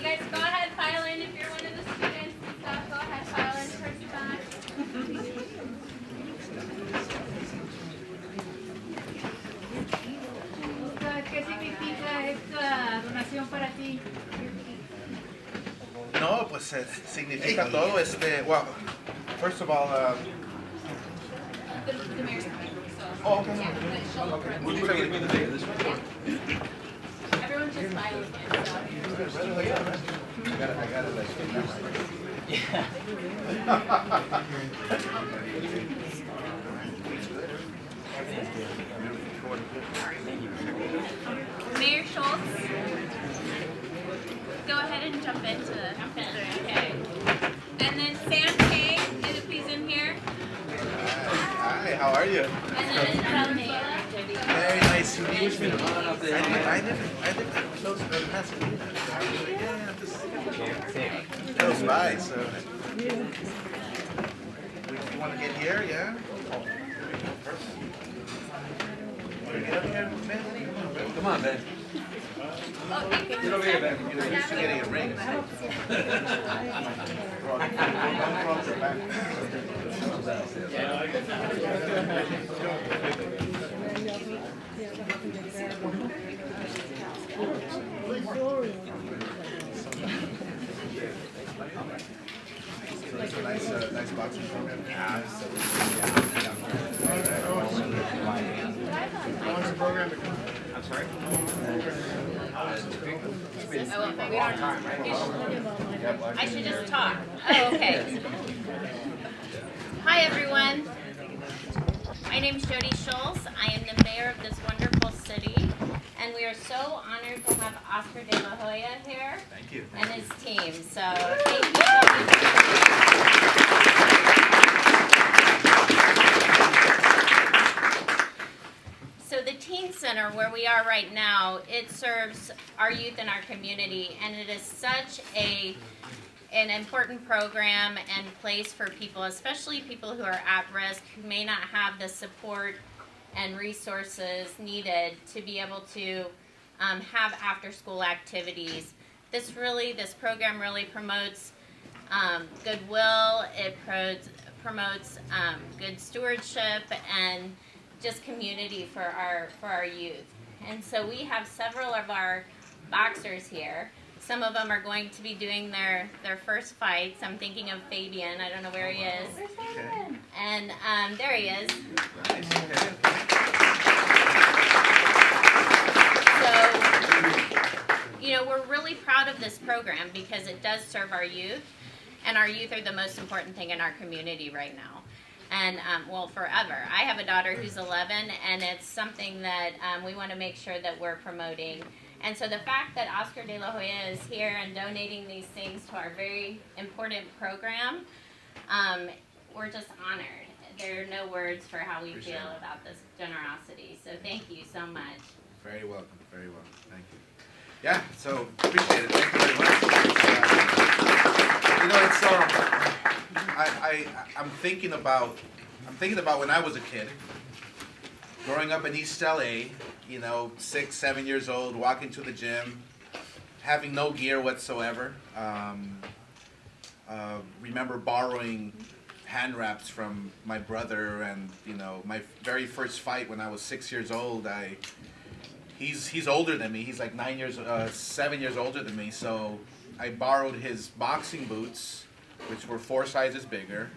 guys go ahead, file in if you're one of the students and stuff. Go ahead, file in towards the back. ¿Qué significa esta donación para ti? No, pues significa todo. Well, first of all, The mayor's coming, so. oh, okay. Yeah, but she'll look for it. Would you like me to take this one? Yeah. Everyone just files in, so. I gotta like get that right. Yeah. Mayor Schultz, go ahead and jump into the okay. And then Sam K, if he's in here. Hi, how are you? And then Almeida. Very nice to meet you. I live close to Pasadena. Yeah, just close by, so. You want to get here, yeah? Want to get up here, Ben? Come on, Ben. Oh, thank you. Get over here, Ben. You're used to getting a ring. So it's a nice boxing program. I'm sorry? I should just talk. Oh, okay. Hi, everyone. My name is Jody Schultz. I am the mayor of this wonderful city, and we are so honored to have Oscar de la Hoya here. Thank you. And his team. So thank you so much. So the Teen Center, where we are right now, it serves our youth in our community, and it is such an important program and place for people, especially people who are at risk, who may not have the support and resources needed to be able to have after-school activities. This program really promotes goodwill. It promotes good stewardship and just community for our youth. And so we have several of our boxers here. Some of them are going to be doing their first fights. I'm thinking of Fabian. I don't know where he is. Where's Fabian? And there he is. So, we're really proud of this program because it does serve our youth, and our youth are the most important thing in our community right now. And, forever. I have a daughter who's 11, and it's something that we want to make sure that we're promoting. And so the fact that Oscar de la Hoya is here and donating these things to our very important program, we're just honored. There are no words for how we feel about this generosity. So thank you so much. Very welcome, very welcome. Thank you. Yeah, so appreciate it. Thank you very much. I'm thinking about when I was a kid, growing up in East LA, 6, 7 years old, walking to the gym, having no gear whatsoever. Remember borrowing hand wraps from my brother, and my very first fight when I was 6 years old. He's older than me. He's like 7 years older than me. So I borrowed his boxing boots, which were 4 sizes bigger.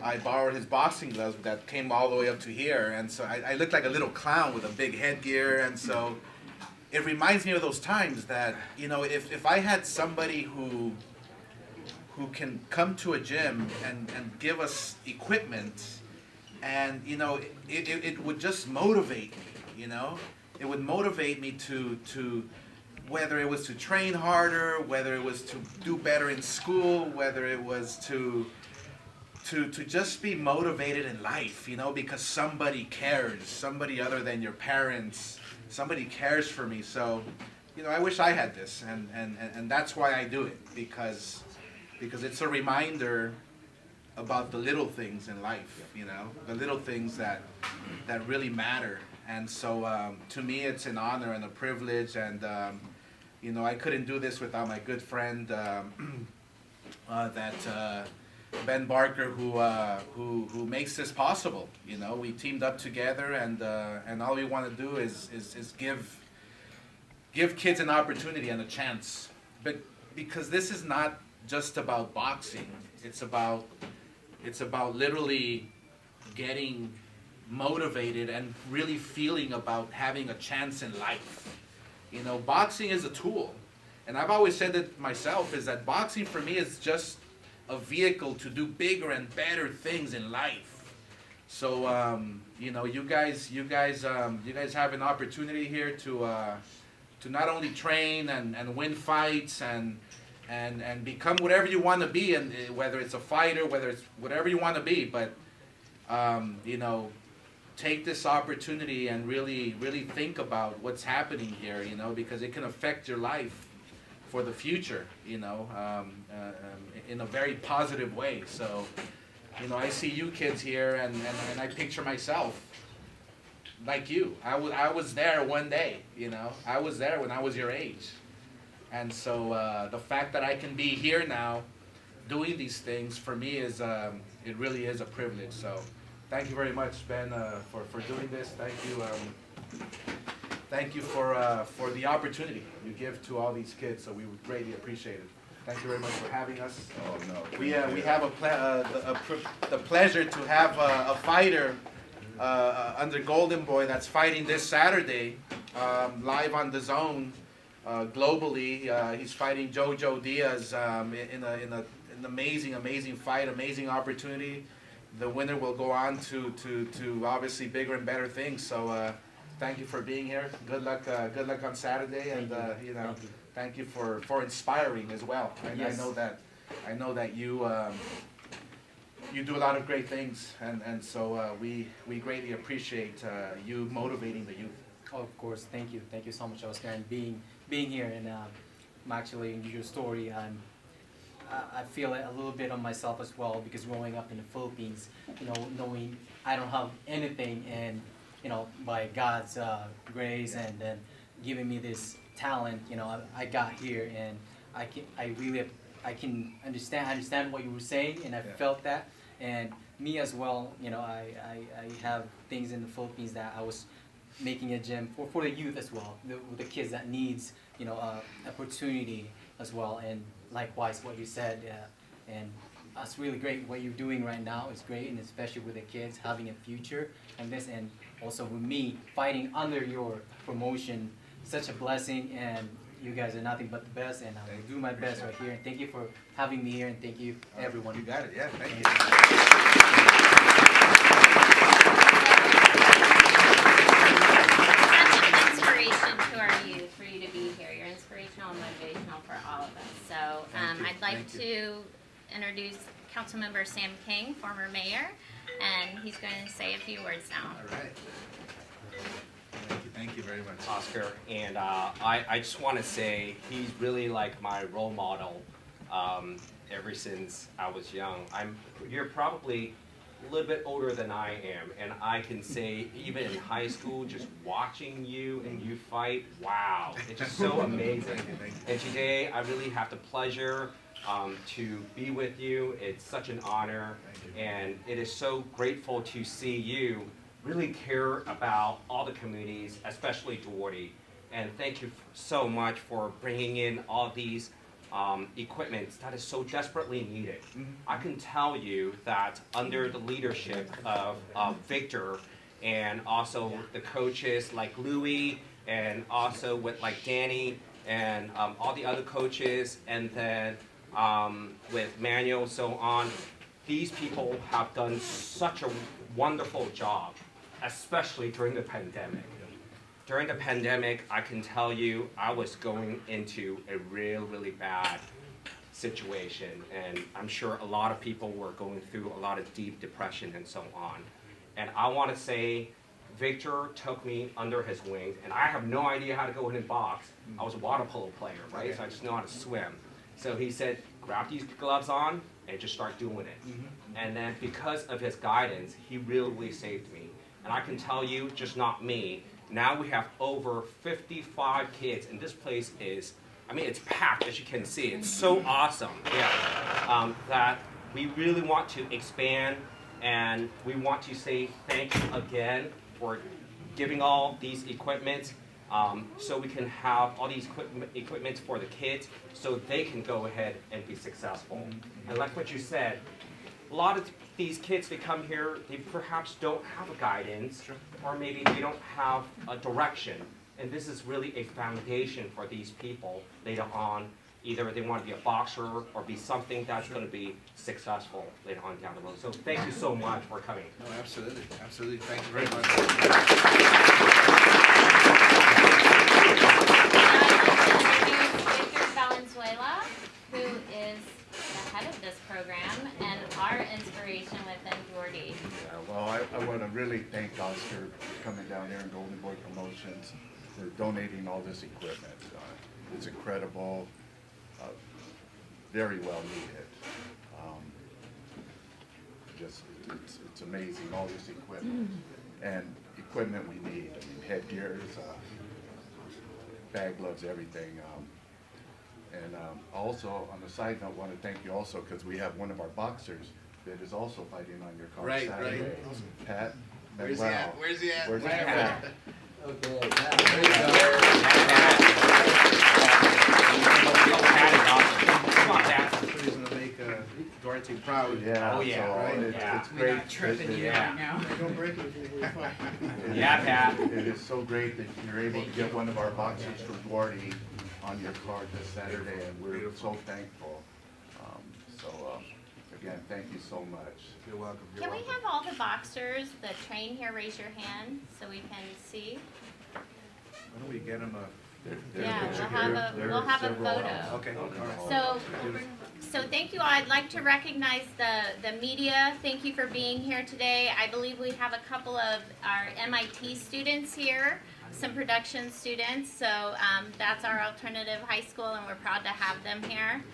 I borrowed his boxing gloves that came all the way up to here, and so I looked like a little clown with a big headgear. And so it reminds me of those times that if I had somebody who can come to a gym and give us equipment, and it would just motivate me. It would motivate me to whether it was to train harder, whether it was to do better in school, whether it was to just be motivated in life, because somebody cares, somebody other than your parents, somebody cares for me. So, I wish I had this, and that's why I do it, because it's a reminder about the little things in life, the little things that really matter. And so to me, it's an honor and a privilege, and you know, I couldn't do this without my good friend Ben Barker, who makes this possible. You know, we teamed up together, and all we want to do is give kids an opportunity and a chance. But because this is not just about boxing, it's about literally getting motivated and really feeling about having a chance in life. You know, boxing is a tool, and I've always said it myself, is that boxing for me is just a vehicle to do bigger and better things in life. So you know, you guys have an opportunity here to not only train and win fights and become whatever you want to be, and whether it's a fighter, whether it's whatever you want to be, but you know, take this opportunity and really think about what's happening here, you know, because it can affect your life for the future, you know, in a very positive way. So, you know, I see you kids here, and I picture myself like you. I was there one day, you know. I was there when I was your age. And so the fact that I can be here now doing these things, for me, is it really is a privilege. So thank you very much, Ben, for doing this. Thank you for the opportunity you give to all these kids. So we would greatly appreciate it. Thank you very much for having us. Oh, no. We have the pleasure to have a fighter under Golden Boy that's fighting this Saturday, live on the Zone, globally. He's fighting Jojo Diaz in an amazing fight, amazing opportunity. The winner will go on to obviously bigger and better things. So thank you for being here. Good luck on Saturday, and you know, thank you for inspiring as well. Yes. I know that you you do a lot of great things, and so we greatly appreciate you motivating the youth. Oh, of course, thank you so much, Oscar, and being here, and I'm actually in your story. I feel it a little bit on myself as well, because growing up in the Philippines, you know, knowing I don't have anything, and you know, by God's grace and then giving me this talent, you know, I got here, and I can understand what you were saying, and I felt that, and me as well. You know, I have things in the Philippines that I was making a gym for the youth as well, the kids that needs, you know, opportunity as well, and likewise what you said, and that's really great. What you're doing right now is great, and especially with the kids having a future and this, and also with me fighting under your promotion, such a blessing, and you guys are nothing but the best, and I will do my best right here, and thank you for having me here, and thank you everyone. You got it, yeah, thank you. Such an inspiration to our youth for you to be here. You're inspirational and motivational for all of us. So I'd like to introduce Councilmember Sam King, former mayor, and he's going to say a few words now. All right. Thank you very much. Oscar, and I just want to say he's really like my role model ever since I was young. You're probably a little bit older than I am, and I can say even in high school, just watching you and you fight, wow, it's just so amazing. Thank you. And today I really have the pleasure to be with you. It's such an honor, and it is so grateful to see you really care about all the communities, especially Duarte. And thank you so much for bringing in all these equipment that is so desperately needed. I can tell you that under the leadership of Victor, and also the coaches like Louis, and also with like Danny, and all the other coaches, and then with Manuel, so on, these people have done such a wonderful job, especially during the pandemic. During the pandemic, I can tell you, I was going into a really bad situation, and I'm sure a lot of people were going through a lot of deep depression and so on. And I want to say, Victor took me under his wing, and I have no idea how to go in and box. I was a water polo player, right? So I just know how to swim. So he said, grab these gloves on and just start doing it. And then because of his guidance, he really saved me. And I can tell you, just not me, now we have over 55 kids, and this place is I mean, it's packed, as you can see. It's so awesome. Yeah. That we really want to expand, and we want to say thank you again for giving all these equipment, so we can have all these equipment for the kids, so they can go ahead and be successful. And like what you said, a lot of these kids, they come here, they perhaps don't have a guidance, or maybe they don't have a direction. And this is really a foundation for these people later on. Either they want to be a boxer or be something that's going to be successful later on down the road. So thank you so much for coming. No, absolutely, absolutely. Thank you very much. Victor Valenzuela, who is the head of this program and our inspiration within Duarte. Well, I want to really thank Oscar for coming down here and Golden Boy Promotions for donating all this equipment. It's incredible, very well needed. It's amazing, all this equipment and equipment we need. I mean, headgears, bag gloves, everything. And also, on the side note, I want to thank you also because we have one of our boxers that is also fighting on your card Right, Saturday. right. Pat. Where's he Manuel. at? Where's he at? Where's he Pat. at? Okay. Come on, Dad. He's gonna make Duarte proud. Yeah. Oh, yeah, so right? It's great. Tripping you Yeah. right now. Don't break it before we fight. Yeah, Pat. It is so great that you're able to get one of our boxers from Duarte on your card this Saturday, and we're Beautiful. so thankful. Again, thank you so much. You're welcome. You're Can we welcome. have all the boxers that train here raise your hand so we can see? Why don't we get him a? Yeah, we'll have a photo. Okay. All right. So, so thank you all. I'd like to recognize the media. Thank you for being here today. I believe we have a couple of our MIT students here, some production students. So that's our alternative high school, and we're proud to have them here.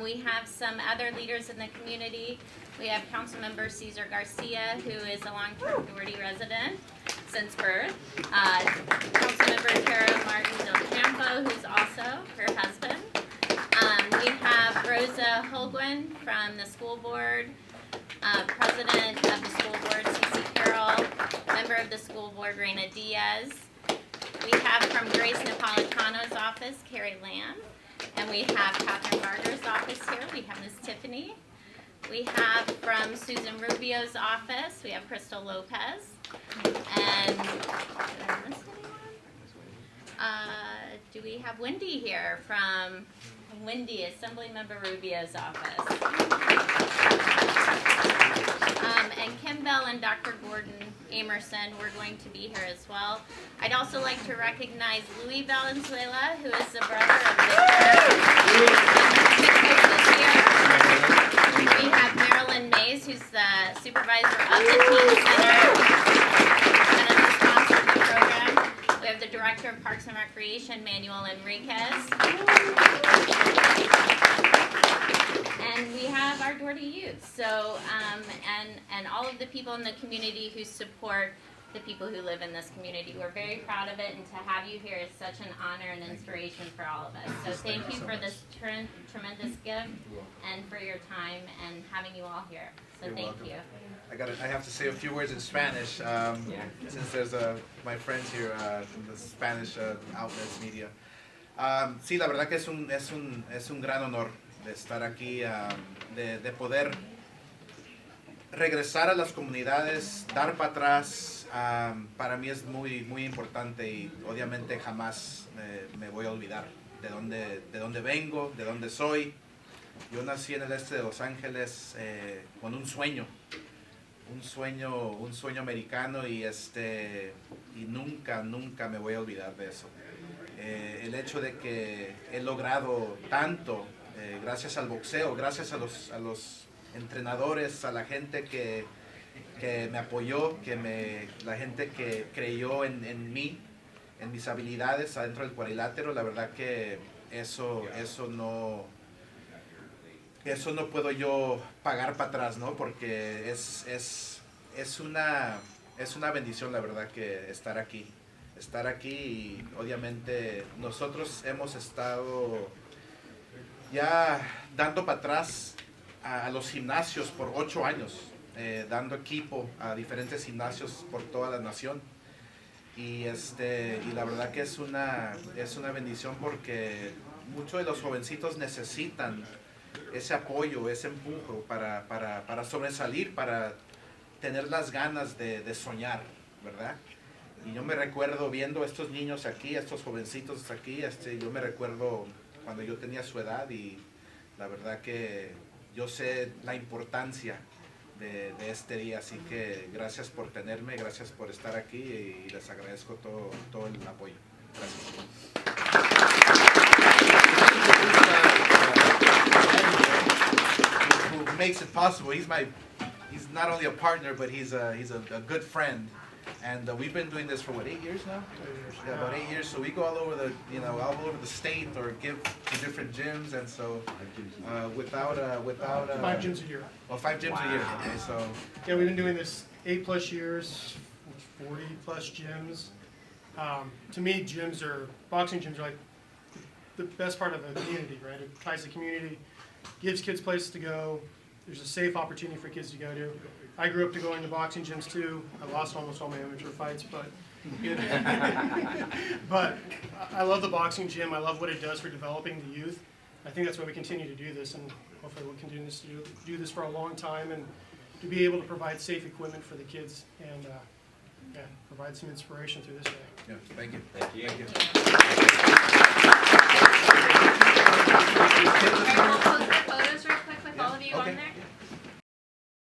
We have some other leaders in the community. We have Councilmember Cesar Garcia, who is a long-term Duarte resident since birth. Councilmember Tara Martin Del Campo, who's also her husband. We have Rosa Holguin from the school board, president of the school board, Cece Carroll, member of the school board, Reina Diaz. We have from Grace Napolitano's office, Carrie Lamb. And we have Catherine Barger's office here. We have Ms. Tiffany. We have from Susan Rubio's office, we have Crystal Lopez. And did I miss anyone? Do we have Wendy here from Wendy, Assembly Member Rubio's office? And Kim Bell and Dr. Gordon Amerson were going to be here as well. I'd also like to recognize Louis Valenzuela, who is the brother of Victor. We have Marilyn Mays, who's the supervisor of the Teen Center and is the sponsor of the program. We have the director of Parks and Recreation, Manuel Enriquez. And we have our Duarte youth, so and all of the people in the community who support the people who live in this community. We're very proud of it, and to have you here is such an honor and inspiration for all of us. So thank you for this tremendous gift and for your time and having you all here. So You're thank welcome. you. I have to say a few words in Spanish, since there's my friends here from the Spanish outlets media. Sí, la verdad que es un gran honor de estar aquí, de poder regresar a las comunidades, dar para atrás. Para mí es muy importante y obviamente jamás me voy a olvidar de dónde vengo, de dónde soy. Yo nací en el este de Los Ángeles con un sueño americano y nunca me voy a olvidar de eso. El hecho de que he logrado tanto gracias al boxeo, gracias a los entrenadores, a la gente que me apoyó, la gente que creyó en mí, en mis habilidades adentro del cuadrilátero. La verdad que eso no puedo yo pagar para atrás, ¿no? Porque es una bendición, la verdad, que estar aquí. estar aquí y obviamente nosotros hemos estado ya dando para atrás a los gimnasios por 8 años, dando equipo a diferentes gimnasios por toda la nación. Y la verdad que es una bendición porque muchos de los jovencitos necesitan ese apoyo, ese empujo para sobresalir, para tener las ganas de soñar, ¿verdad? Y yo me recuerdo viendo a estos niños aquí, a estos jovencitos aquí, yo me recuerdo cuando yo tenía su edad y la verdad que yo sé la importancia de este día, así que gracias por tenerme, gracias por estar aquí y les agradezco todo el apoyo. Gracias. Who makes it possible? He's not only a partner, but he's a good friend, and we've been doing this for what, 8 years now? Yeah, about 8 years. So we go all over the state or give to different gyms, and so without 5 gyms a year. well, 5 gyms a year. Okay, so Yeah, we've been doing this 8+ years, 40+ gyms. To me, boxing gyms are like the best part of a community, right? It ties the community, gives kids places to go. There's a safe opportunity for kids to go to. I grew up to going to boxing gyms too. I lost almost all my amateur fights, but but I love the boxing gym. I love what it does for developing the youth. I think that's why we continue to do this, and hopefully we'll continue to do this for a long time, and to be able to provide safe equipment for the kids and provide some inspiration through this day. yeah, thank you. Thank you. Thank you.